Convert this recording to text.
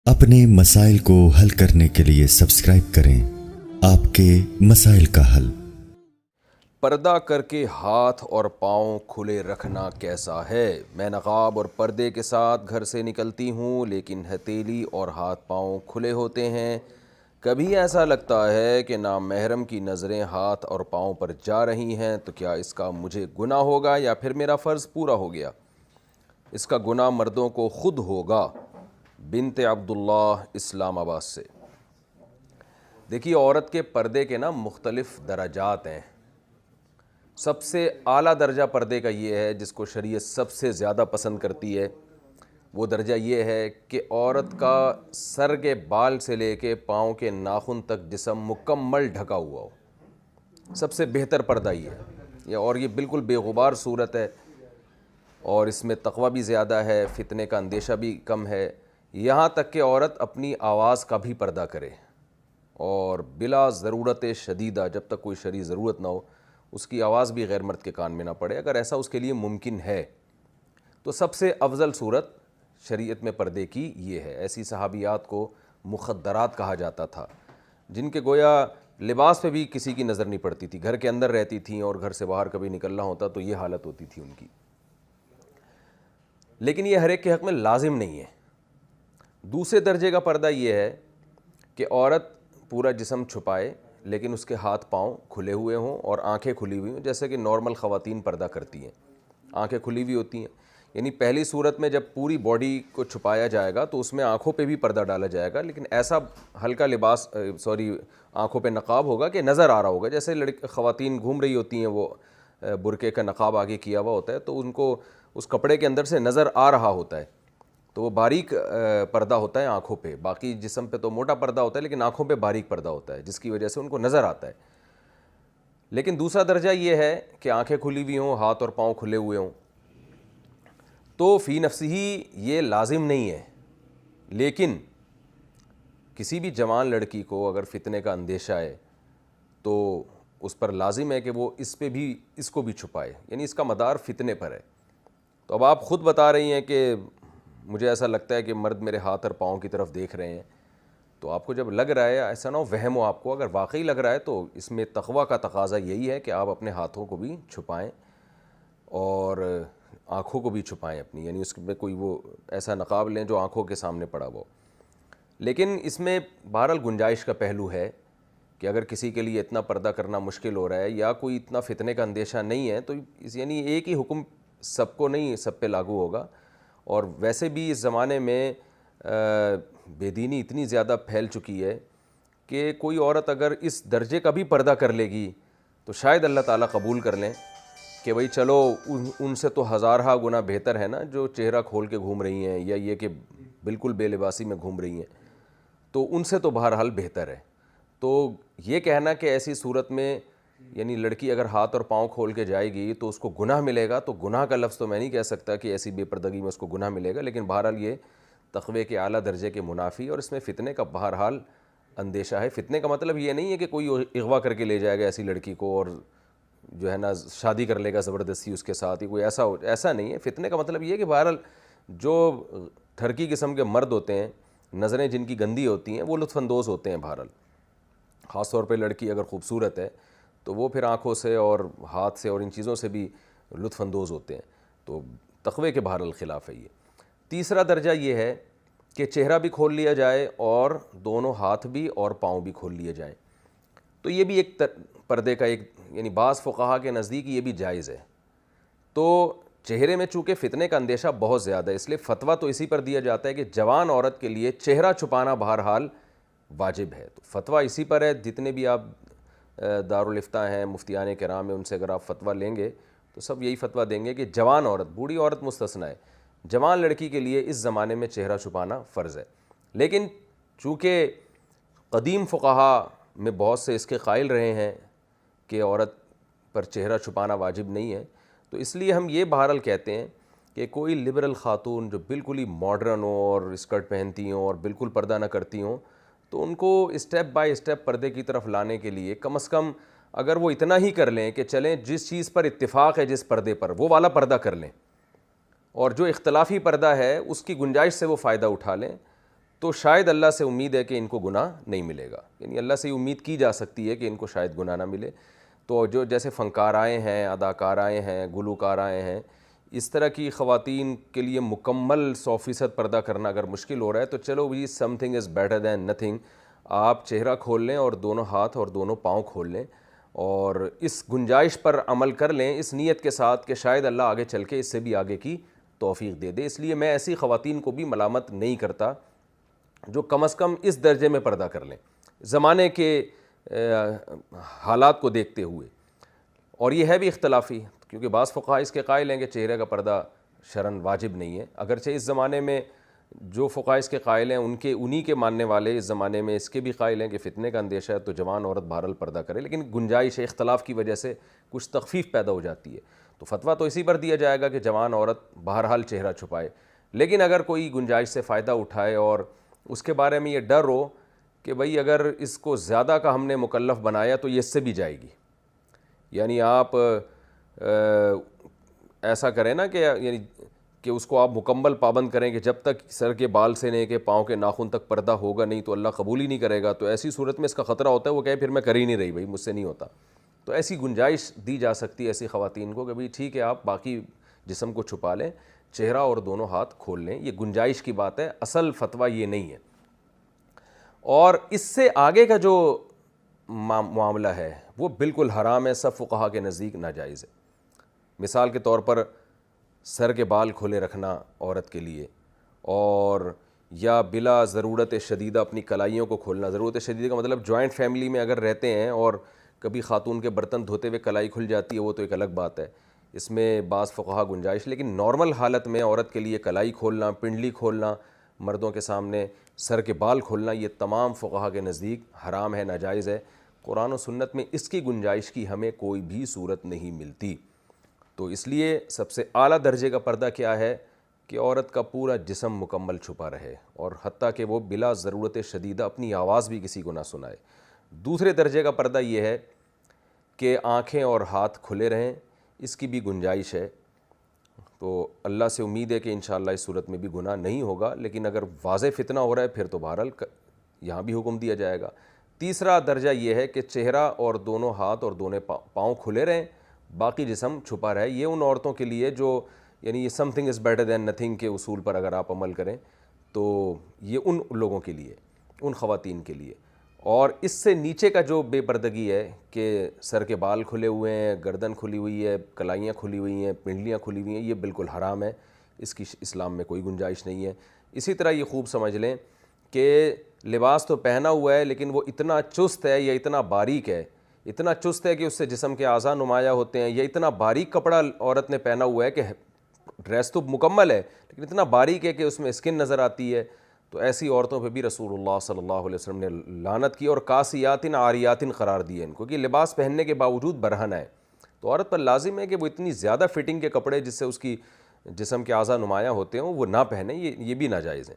اپنے مسائل کو حل کرنے کے لیے سبسکرائب کریں آپ کے مسائل کا حل۔ پردہ کر کے ہاتھ اور پاؤں کھلے رکھنا کیسا ہے؟ میں نقاب اور پردے کے ساتھ گھر سے نکلتی ہوں لیکن ہتھیلی اور ہاتھ پاؤں کھلے ہوتے ہیں۔ کبھی ایسا لگتا ہے کہ نامحرم کی نظریں ہاتھ اور پاؤں پر جا رہی ہیں، تو کیا اس کا مجھے گناہ ہوگا یا پھر میرا فرض پورا ہو گیا؟ اس کا گناہ مردوں کو خود ہوگا۔ بنت عبداللہ، اسلام آباد سے۔ دیکھیے، عورت کے پردے کے مختلف درجات ہیں۔ سب سے اعلیٰ درجہ پردے کا یہ ہے جس کو شریعت سب سے زیادہ پسند کرتی ہے۔ وہ درجہ یہ ہے کہ عورت کا سر کے بال سے لے کے پاؤں کے ناخن تک جسم مکمل ڈھکا ہوا ہو۔ سب سے بہتر پردہ یہ ہے، اور یہ بالکل بے غبار صورت ہے، اور اس میں تقویٰ بھی زیادہ ہے، فتنے کا اندیشہ بھی کم ہے۔ یہاں تک کہ عورت اپنی آواز کا بھی پردہ کرے، اور بلا ضرورت شدیدہ، جب تک کوئی شرعی ضرورت نہ ہو، اس کی آواز بھی غیر مرد کے کان میں نہ پڑے۔ اگر ایسا اس کے لیے ممکن ہے تو سب سے افضل صورت شریعت میں پردے کی یہ ہے۔ ایسی صحابیات کو مخدرات کہا جاتا تھا، جن کے گویا لباس پہ بھی کسی کی نظر نہیں پڑتی تھی، گھر کے اندر رہتی تھیں اور گھر سے باہر کبھی نکلنا ہوتا تو یہ حالت ہوتی تھی ان کی۔ لیکن یہ ہر ایک کے حق میں لازم نہیں ہے۔ دوسرے درجے کا پردہ یہ ہے کہ عورت پورا جسم چھپائے لیکن اس کے ہاتھ پاؤں کھلے ہوئے ہوں اور آنکھیں کھلی ہوئی ہوں، جیسے کہ نارمل خواتین پردہ کرتی ہیں، آنکھیں کھلی ہوئی ہوتی ہیں۔ یعنی پہلی صورت میں جب پوری باڈی کو چھپایا جائے گا تو اس میں آنکھوں پہ بھی پردہ ڈالا جائے گا، لیکن ایسا ہلکا لباس آنکھوں پہ نقاب ہوگا کہ نظر آ رہا ہوگا۔ جیسے خواتین گھوم رہی ہوتی ہیں، وہ برقعے کا نقاب آگے کیا ہوا ہوتا ہے تو ان کو اس کپڑے کے اندر سے نظر آ رہا ہوتا ہے، تو وہ باریک پردہ ہوتا ہے آنکھوں پہ۔ باقی جسم پہ تو موٹا پردہ ہوتا ہے، لیکن آنکھوں پہ باریک پردہ ہوتا ہے، جس کی وجہ سے ان کو نظر آتا ہے۔ لیکن دوسرا درجہ یہ ہے کہ آنکھیں کھلی ہوئی ہوں، ہاتھ اور پاؤں کھلے ہوئے ہوں، تو فی نفسہ ہی یہ لازم نہیں ہے۔ لیکن کسی بھی جوان لڑکی کو اگر فتنے کا اندیشہ ہے تو اس پر لازم ہے کہ وہ اس کو بھی چھپائے، یعنی اس کا مدار فتنے پر ہے۔ تو اب آپ خود بتا رہی ہیں کہ مجھے ایسا لگتا ہے کہ مرد میرے ہاتھ اور پاؤں کی طرف دیکھ رہے ہیں، تو آپ کو جب لگ رہا ہے، ایسا نہ ہو وہم ہو آپ کو، اگر واقعی لگ رہا ہے تو اس میں تقویٰ کا تقاضا یہی ہے کہ آپ اپنے ہاتھوں کو بھی چھپائیں اور آنکھوں کو بھی چھپائیں اپنی، یعنی اس میں کوئی وہ ایسا نقاب لیں جو آنکھوں کے سامنے پڑا ہو۔ لیکن اس میں بہرحال گنجائش کا پہلو ہے کہ اگر کسی کے لیے اتنا پردہ کرنا مشکل ہو رہا ہے یا کوئی اتنا فتنے کا اندیشہ نہیں ہے، تو یعنی ایک ہی حکم سب کو نہیں، سب پہ لاگو ہوگا۔ اور ویسے بھی اس زمانے میں بے دینی اتنی زیادہ پھیل چکی ہے کہ کوئی عورت اگر اس درجے کا بھی پردہ کر لے گی تو شاید اللہ تعالیٰ قبول کر لیں کہ بھئی چلو ان سے تو ہزارہ گنا بہتر ہے نا جو چہرہ کھول کے گھوم رہی ہیں یا یہ کہ بالکل بے لباسی میں گھوم رہی ہیں، تو ان سے تو بہرحال بہتر ہے۔ تو یہ کہنا کہ ایسی صورت میں یعنی لڑکی اگر ہاتھ اور پاؤں کھول کے جائے گی تو اس کو گناہ ملے گا، تو گناہ کا لفظ تو میں نہیں کہہ سکتا کہ ایسی بے پردگی میں اس کو گناہ ملے گا، لیکن بہرحال یہ تقوی کے اعلیٰ درجے کے منافی، اور اس میں فتنے کا بہرحال اندیشہ ہے۔ فتنے کا مطلب یہ نہیں ہے کہ کوئی اغوا کر کے لے جائے گا ایسی لڑکی کو اور جو ہے نا شادی کر لے گا زبردستی اس کے ساتھ، ہی کوئی ایسا نہیں ہے۔ فتنے کا مطلب یہ ہے کہ بہرحال جو ٹھرکی قسم کے مرد ہوتے ہیں، نظریں جن کی گندی ہوتی ہیں، وہ لطف اندوز ہوتے ہیں بہرحال۔ خاص طور پہ لڑکی اگر خوبصورت ہے تو وہ پھر آنکھوں سے اور ہاتھ سے اور ان چیزوں سے بھی لطف اندوز ہوتے ہیں، تو تقوی کے بہرحال خلاف ہے یہ۔ تیسرا درجہ یہ ہے کہ چہرہ بھی کھول لیا جائے اور دونوں ہاتھ بھی اور پاؤں بھی کھول لیے جائیں، تو یہ بھی ایک پردے کا ایک یعنی بعض فقہا کے نزدیک یہ بھی جائز ہے۔ تو چہرے میں چونکہ فتنے کا اندیشہ بہت زیادہ ہے، اس لیے فتویٰ تو اسی پر دیا جاتا ہے کہ جوان عورت کے لیے چہرہ چھپانا بہرحال واجب ہے۔ تو فتویٰ اسی پر ہے، جتنے بھی آپ دارالافتاء ہیں، مفتیان کرام ہیں، ان سے اگر آپ فتویٰ لیں گے تو سب یہی فتویٰ دیں گے کہ جوان عورت، بوڑھی عورت مستثنیٰ ہے، جوان لڑکی کے لیے اس زمانے میں چہرہ چھپانا فرض ہے۔ لیکن چونکہ قدیم فقہا میں بہت سے اس کے قائل رہے ہیں کہ عورت پر چہرہ چھپانا واجب نہیں ہے، تو اس لیے ہم یہ بہرحال کہتے ہیں کہ کوئی لبرل خاتون جو بالکل ہی ماڈرن ہو اور اسکرٹ پہنتی ہوں اور بالکل پردہ نہ کرتی ہوں، تو ان کو اسٹیپ بائی اسٹیپ پردے کی طرف لانے کے لیے کم از کم اگر وہ اتنا ہی کر لیں کہ چلیں جس چیز پر اتفاق ہے، جس پردے پر، وہ والا پردہ کر لیں، اور جو اختلافی پردہ ہے اس کی گنجائش سے وہ فائدہ اٹھا لیں، تو شاید اللہ سے امید ہے کہ ان کو گناہ نہیں ملے گا، یعنی اللہ سے امید کی جا سکتی ہے کہ ان کو شاید گناہ نہ ملے۔ تو جو جیسے فنکارائیں ہیں، اداکارائیں ہیں، گلوکارائیں ہیں، اس طرح کی خواتین کے لیے مکمل 100% پردہ کرنا اگر مشکل ہو رہا ہے تو چلو بھی some thing is better than nothing, آپ چہرہ کھول لیں اور دونوں ہاتھ اور دونوں پاؤں کھول لیں اور اس گنجائش پر عمل کر لیں اس نیت کے ساتھ کہ شاید اللہ آگے چل کے اس سے بھی آگے کی توفیق دے دے۔ اس لیے میں ایسی خواتین کو بھی ملامت نہیں کرتا جو کم از کم اس درجے میں پردہ کر لیں زمانے کے حالات کو دیکھتے ہوئے۔ اور یہ ہے بھی اختلافی، کیونکہ بعض فقہا اس کے قائل ہیں کہ چہرے کا پردہ شرعاً واجب نہیں ہے، اگرچہ اس زمانے میں جو فقہا اس کے قائل ہیں انہی کے ماننے والے اس زمانے میں اس کے بھی قائل ہیں کہ فتنے کا اندیشہ ہے تو جوان عورت بہرحال پردہ کرے، لیکن گنجائش اختلاف کی وجہ سے کچھ تخفیف پیدا ہو جاتی ہے، تو فتویٰ تو اسی پر دیا جائے گا کہ جوان عورت بہرحال چہرہ چھپائے۔ لیکن اگر کوئی گنجائش سے فائدہ اٹھائے اور اس کے بارے میں یہ ڈر ہو کہ بھئی اگر اس کو زیادہ کا ہم نے مکلف بنایا تو یہ اس سے بھی جائے گی، یعنی آپ ایسا کریں نا کہ اس کو آپ مکمل پابند کریں کہ جب تک سر کے بال سے لے کے پاؤں کے ناخن تک پردہ ہوگا نہیں تو اللہ قبول ہی نہیں کرے گا، تو ایسی صورت میں اس کا خطرہ ہوتا ہے وہ کہے پھر میں کر ہی نہیں رہی، بھائی مجھ سے نہیں ہوتا۔ تو ایسی گنجائش دی جا سکتی ہے ایسی خواتین کو کہ بھئی ٹھیک ہے آپ باقی جسم کو چھپا لیں، چہرہ اور دونوں ہاتھ کھول لیں، یہ گنجائش کی بات ہے، اصل فتویٰ یہ نہیں ہے۔ اور اس سے آگے کا جو معاملہ ہے وہ بالکل حرام ہے، سب فقہا کے نزدیک ناجائز ہے۔ مثال کے طور پر سر کے بال کھلے رکھنا عورت کے لیے، اور یا بلا ضرورت شدیدہ اپنی کلائیوں کو کھولنا۔ ضرورت شدیدہ کا مطلب جوائنٹ فیملی میں اگر رہتے ہیں اور کبھی خاتون کے برتن دھوتے ہوئے کلائی کھل جاتی ہے وہ تو ایک الگ بات ہے، اس میں بعض فقہا گنجائش، لیکن نارمل حالت میں عورت کے لیے کلائی کھولنا، پنڈلی کھولنا، مردوں کے سامنے سر کے بال کھولنا، یہ تمام فقہا کے نزدیک حرام ہے، ناجائز ہے۔ قرآن و سنت میں اس کی گنجائش کی ہمیں کوئی بھی صورت نہیں ملتی۔ تو اس لیے سب سے اعلیٰ درجے کا پردہ کیا ہے کہ عورت کا پورا جسم مکمل چھپا رہے، اور حتیٰ کہ وہ بلا ضرورت شدیدہ اپنی آواز بھی کسی کو نہ سنائے۔ دوسرے درجے کا پردہ یہ ہے کہ آنکھیں اور ہاتھ کھلے رہیں، اس کی بھی گنجائش ہے، تو اللہ سے امید ہے کہ انشاءاللہ اس صورت میں بھی گناہ نہیں ہوگا، لیکن اگر واضح فتنہ ہو رہا ہے پھر تو بہرحال یہاں بھی حکم دیا جائے گا۔ تیسرا درجہ یہ ہے کہ چہرہ اور دونوں ہاتھ اور دونوں پاؤں کھلے رہیں، باقی جسم چھپا رہے۔ یہ ان عورتوں کے لیے جو یعنی یہ some thing is better than nothing کے اصول پر اگر آپ عمل کریں تو یہ ان لوگوں کے لیے، ان خواتین کے لیے۔ اور اس سے نیچے کا جو بے پردگی ہے کہ سر کے بال کھلے ہوئے ہیں، گردن کھلی ہوئی ہے، کلائیاں کھلی ہوئی ہیں، پنڈلیاں کھلی ہوئی ہیں، یہ بالکل حرام ہے، اس کی اسلام میں کوئی گنجائش نہیں ہے۔ اسی طرح یہ خوب سمجھ لیں کہ لباس تو پہنا ہوا ہے لیکن وہ اتنا چست ہے یا اتنا باریک ہے، اتنا چست ہے کہ اس سے جسم کے اعضاء نمایاں ہوتے ہیں، یا اتنا باریک کپڑا عورت نے پہنا ہوا ہے کہ ڈریس تو مکمل ہے لیکن اتنا باریک ہے کہ اس میں اسکن نظر آتی ہے، تو ایسی عورتوں پہ بھی رسول اللہ صلی اللہ علیہ وسلم نے لعنت کی اور کاسیات عاریات قرار دیے ان کو، کہ لباس پہننے کے باوجود برہنہ ہے۔ تو عورت پر لازم ہے کہ وہ اتنی زیادہ فٹنگ کے کپڑے جس سے اس کی جسم کے اعضاء نمایاں ہوتے ہوں وہ نہ پہنے، یہ بھی ناجائز ہے۔